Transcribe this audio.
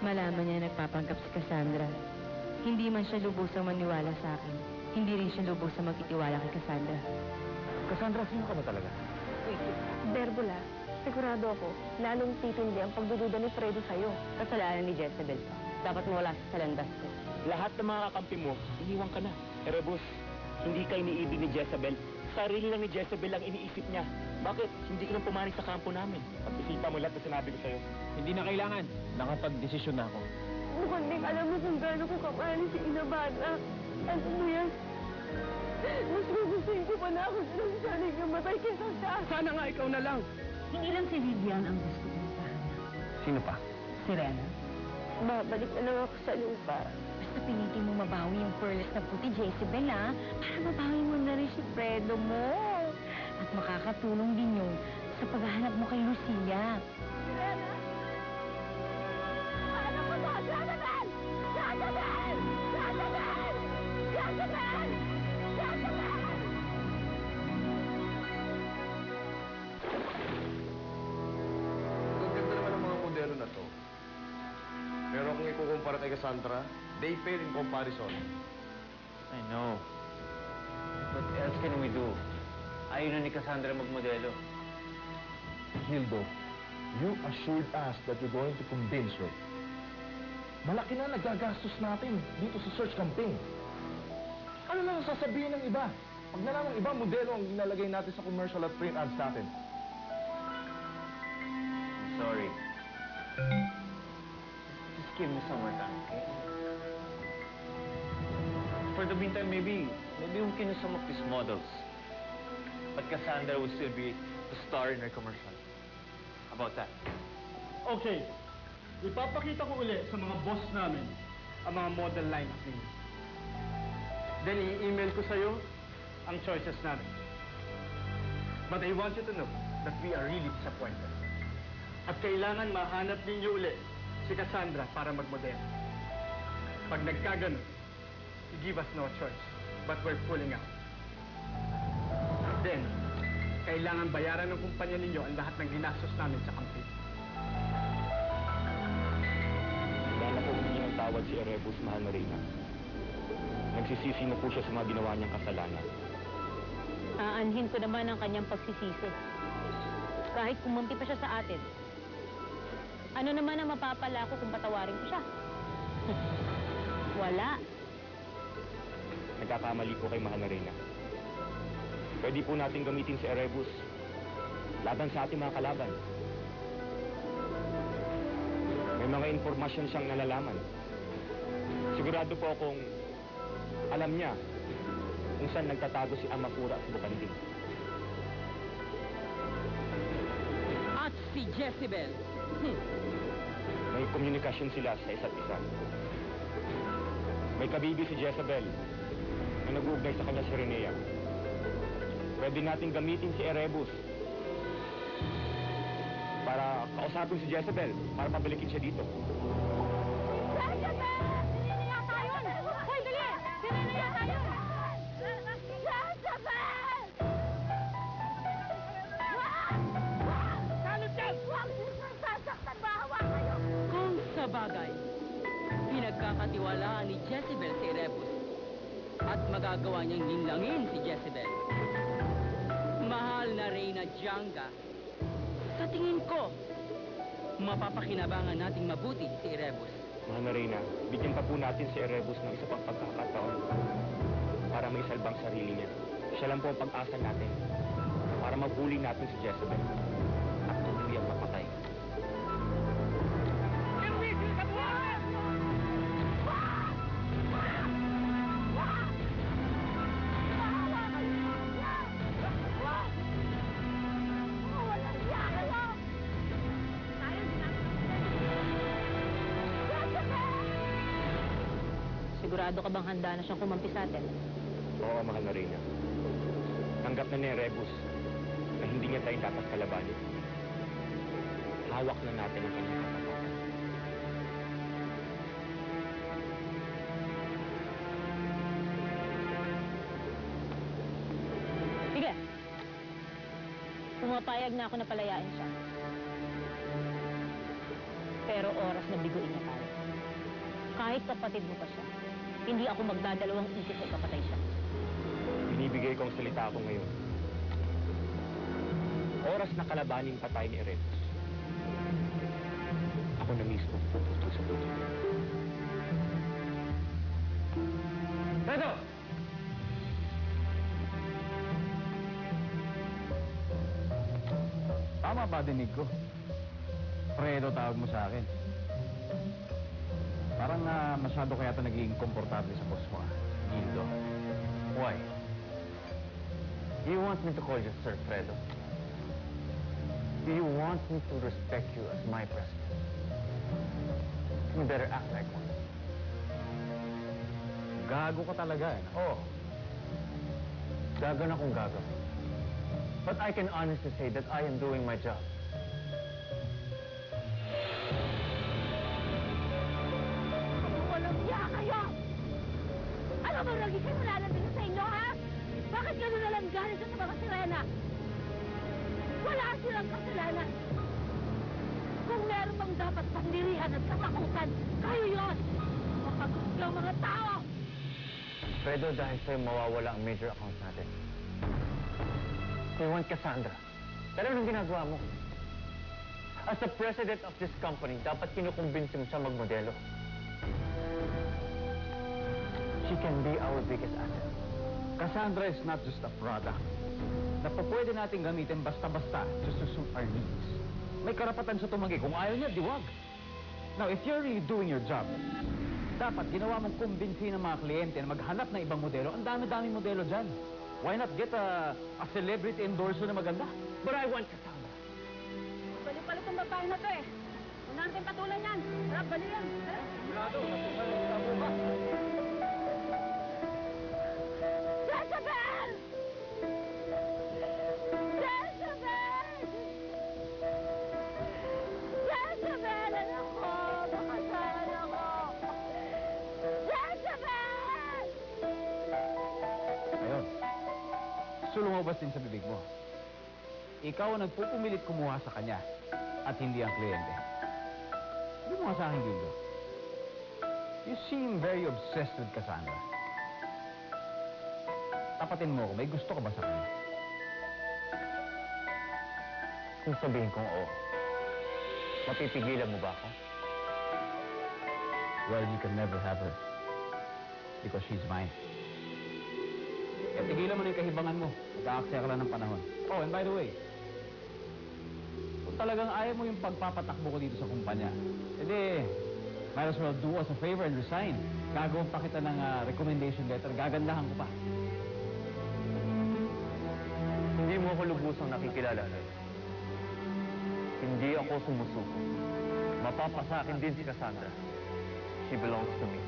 Malaman niya nagpapanggap si Cassandra. Hindi man siya lubusang maniwala sa akin. Hindi rin siya lubusang magtitiwala kay Cassandra. Cassandra, sino ka ba talaga? Berbula, sigurado ako, lalong titindi ang pagdududa ni Fredo sa'yo. Kasalanan ni Jezebel. Dapat mawala siya sa landas ko. Lahat ng mga kakampi mo, iniwan ka na. Erebus, hindi ka iniibig ni Jezebel. Sarili lang ni Jezebel ang iniisip niya. Bakit? Hindi ka nang pumanig sa kampo namin. Pag-isipan mo lahat na sinabi ko sa'yo. Hindi na kailangan. Nakapag-desisyon na ako. Mukhang Nick, alam mo kung gaano ko kamahal si Inabana. Alam mo yan? Mas gugustuhin ko pa na ako silang sanay namatay kaysa siya. Sana nga ikaw na lang. Hindi lang si Vivian ang gusto kong sana. Sino pa? Si Rena. Babalik na lang ako sa lupa. Basta pinitin mo mabawi yung pearls na puti, Jezebel, ha? Para mabawi mo na rin si Fredo mo. At makakatulong din yun sa paghahanap mo kay Lucia. Rena? Ano ko to? Jezebel! Jezebel! Jezebel! Jezebel! Jezebel! Ang ganda naman ng mga modelo na to. Pero kung ikukumpara kay Cassandra, they pale in comparison. I know. What else can we do? Ayaw na ni Cassandra magmodelo. Hildo, you assured us that you're going to convince her. Malaki na nagagastos natin dito sa search campaign. Ano lang ang sasabihin ng iba? Pag nalaman ng iba, modelo ang nilalagay natin sa commercial at print ads natin. I'm sorry. Just give me some more time, okay? For the meantime, maybe we can use some of these models. But Cassandra will still be the star in our commercial. How about that? Okay. Ipapakita ko uli sa mga boss namin ang mga model lineup ninyo. Then i-email ko sa'yo ang choices namin. But I want you to know that we are really disappointed. At kailangan mahanap ninyo uli si Cassandra para magmodel. Pag nagkaganon, you give us no choice, but we're pulling out. Then, kailangan bayaran ng kumpanya ninyo ang lahat ng ginastos namin sa campaign. Wala na po humingi ng tawad si Erebus, mahal na Reyna. Nagsisisi na po siya sa mga ginawa niyang kasalanan. Aanhin ko naman ang kanyang pagsisisi. Kahit kumampi pa siya sa atin. Ano naman ang mapapala ko kung patawarin ko siya? Wala. Nagkakamali po kay mahal na Reyna. Pwede po natin gamitin si Erebus laban sa ating mga kalaban. May mga impormasyon siyang nalalaman. Sigurado po akong alam niya kung saan nagtatago si Amakura at Bukanding. At si Jezebel. May komunikasyon sila sa isa't isa. May kabibi si Jezebel na nag-uugnay sa kanya si Renea. Pwede natin gamitin si Erebus para kausapin si Jezebel para pabalikin siya dito. Jezebel! Sinini yata yun! Hoy, dali! Sinini yata yun! Jezebel! Salot dyan! Huwag niyo sasaktan, bahawa kayo! Kung sa bagay, pinagkakatiwalaan ni Jezebel si Erebus at magagawa niyang linlangin si Jezebel. Mahal na Reyna Janga, sa tingin ko, mapapakinabangan nating mabuti si Erebus. Mahal na Reyna, bigyan pa po natin si Erebus ng isa pang pagkakataon para maisalbang sarili niya. Siya lang po ang pag-asa natin para mabuli natin si Jezebel at tuluyang mapatay. Sigurado ka bang handa na siyang kumampi sa atin? Oo, mahal na Reyna. Tanggap na ni Erebus na hindi niya tayo dapat kalabanin. Hawak na natin ang kanyang katapatan. Sige. Pumapayag na ako na palayain siya. Pero oras na biguin niya tayo. Kahit kapatid mo pa siya, hindi ako magdadalawang isip na ipapatay siya. Binibigay kong salita ako ngayon. Oras na kalabaning patay ni Erebus. Ako na mismo puputo sa puto. Fredo! Tama ba dinig ko? Fredo tawag mo sa akin. Parang masyado kaya ito naging komportable sa boss mo, Gildo. Why? Do you want me to call you Sir Fredo? Do you want me to respect you as my president? You better act like one. Gago ka talaga, eh. Oh. Gago na kung gago. But I can honestly say that I am doing my job. Walang iya kayo! Ano bang lagi kayo lalabing sa inyo, ha? Bakit gano'n nalang galit sa mga sirena? Wala silang kasalanan. Kung meron bang dapat pandirihan at katakutan, kayo yun! Mapagusgaw mga tao! Fredo, dahil sa'yo mawawala ang major accounts natin. You want Cassandra. Pero anong ginagawa mo? As the president of this company, dapat kinukumbinsi mo siya magmodelo. She can be our biggest asset. Cassandra is not just a product na pwede natin gamitin basta-basta just to suit our needs. May karapatan siya tumanggi. Kung ayaw niya, diwag. Now, if you're really doing your job, dapat ginawa mong kumbinsihin ng mga kliyente na maghanap ng ibang modelo. Ang dami-daming modelo dyan. Why not get a celebrity endorser na maganda? But I want Cassandra. Balik-balik ang babae na to eh. Huwag natin patulan yan. Tara, bali yan. Jezebel! Jezebel! Jezebel! Anak ko! Makasalan ako! Jezebel! Ayun. Gusto lumabas din sa bibig mo. Ikaw ang nagpupumilit kumuha sa kanya at hindi ang kliyente. Hindi mo nga sa akin, Gildo. You seem very obsessed with Cassandra. Tapatin mo ako, may gusto ka ba sa kanya? Kung sabihin kong oo, mapipigilan mo ba ako? Well, you can never have her. Because she's mine. Kaya tigilan mo na yung kahibangan mo. Mag-aaksaya ka lang ng panahon. Oh, and by the way, kung talagang ayaw mo yung pagpapatakbo ko dito sa kumpanya, edi, might as well do us a favor and resign. Gagawin pa kita ng recommendation letter. Gagandahan ko pa. Hindi mo ako lubusang nakikilala sa'yo. Hindi ako sumusuko. Mapapasakin din si Cassandra. She belongs to me.